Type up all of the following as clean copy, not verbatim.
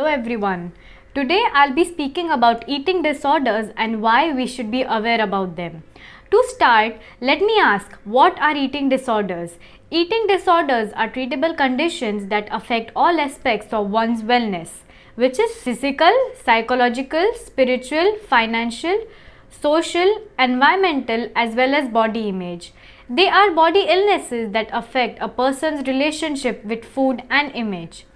Hello everyone. Today I'll be speaking about eating disorders and why we should be aware about them. To start, let me ask, what are eating disorders? Eating disorders are treatable conditions that affect all aspects of one's wellness, which is physical, psychological, spiritual, financial, social, environmental, as well as body image. They are body illnesses that affect a person's relationship with food and image.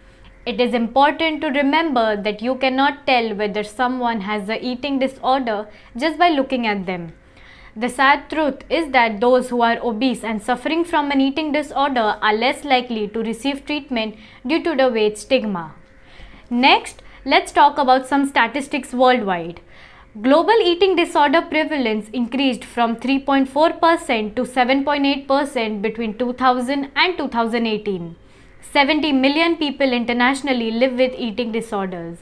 It is important to remember that you cannot tell whether someone has an eating disorder just by looking at them. The sad truth is that those who are obese and suffering from an eating disorder are less likely to receive treatment due to the weight stigma. Next, let's talk about some statistics worldwide. Global eating disorder prevalence increased from 3.4% to 7.8% between 2000 and 2018. 70 million people internationally live with eating disorders.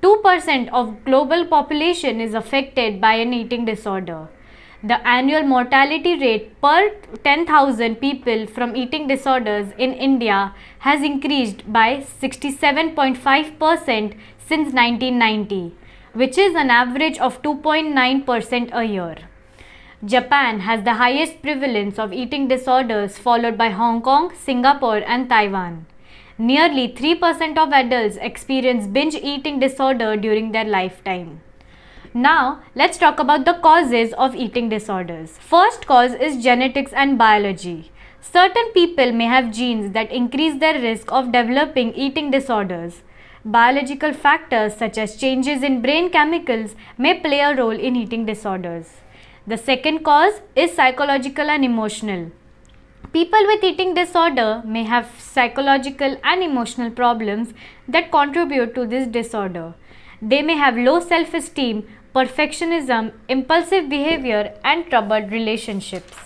2% of global population is affected by an eating disorder. The annual mortality rate per 10,000 people from eating disorders in India has increased by 67.5% since 1990, which is an average of 2.9% a year. Japan has the highest prevalence of eating disorders, followed by Hong Kong, Singapore and Taiwan. Nearly 3% of adults experience binge eating disorder during their lifetime. Now, let's talk about the causes of eating disorders. First cause is genetics and biology. Certain people may have genes that increase their risk of developing eating disorders. Biological factors such as changes in brain chemicals may play a role in eating disorders. The second cause is psychological and emotional. People with eating disorder may have psychological and emotional problems that contribute to this disorder. They may have low self-esteem, perfectionism, impulsive behavior, and troubled relationships.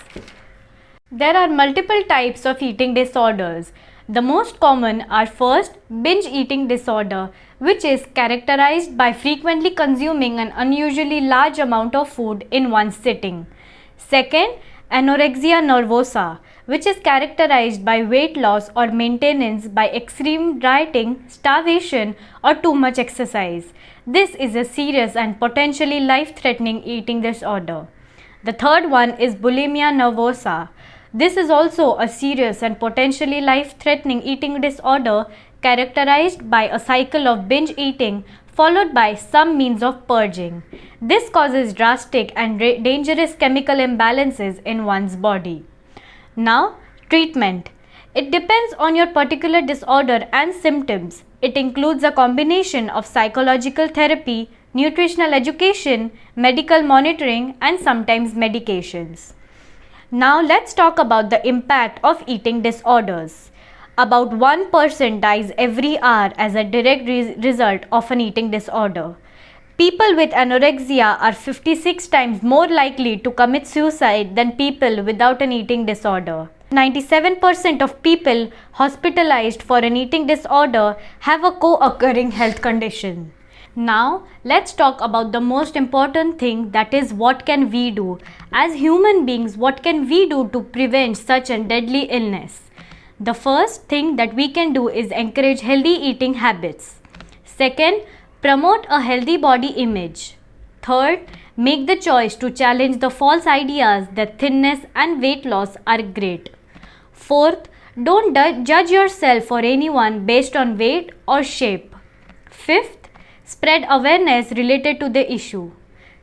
There are multiple types of eating disorders. The most common are first, binge eating disorder, which is characterized by frequently consuming an unusually large amount of food in one sitting. Second, anorexia nervosa, which is characterized by weight loss or maintenance by extreme dieting, starvation, or too much exercise. This is a serious and potentially life-threatening eating disorder. The third one is bulimia nervosa. This is also a serious and potentially life-threatening eating disorder characterized by a cycle of binge eating followed by some means of purging. This causes drastic and dangerous chemical imbalances in one's body. Now, treatment. It depends on your particular disorder and symptoms. It includes a combination of psychological therapy, nutritional education, medical monitoring, and sometimes medications. Now let's talk about the impact of eating disorders. About 1% dies every hour as a direct result of an eating disorder. People with anorexia are 56 times more likely to commit suicide than people without an eating disorder. 97% of people hospitalized for an eating disorder have a co-occurring health condition. Now, let's talk about the most important thing, that is, what can we do? As human beings, what can we do to prevent such a deadly illness? The first thing that we can do is encourage healthy eating habits. Second, promote a healthy body image. Third, make the choice to challenge the false ideas that thinness and weight loss are great. Fourth, don't judge yourself or anyone based on weight or shape. Fifth, spread awareness related to the issue.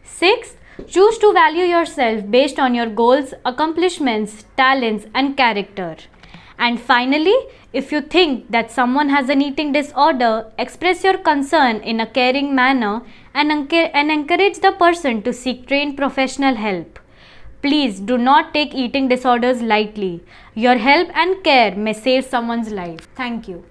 Sixth, choose to value yourself based on your goals, accomplishments, talents, and character. And finally, if you think that someone has an eating disorder, express your concern in a caring manner and encourage the person to seek trained professional help. Please do not take eating disorders lightly. Your help and care may save someone's life. Thank you.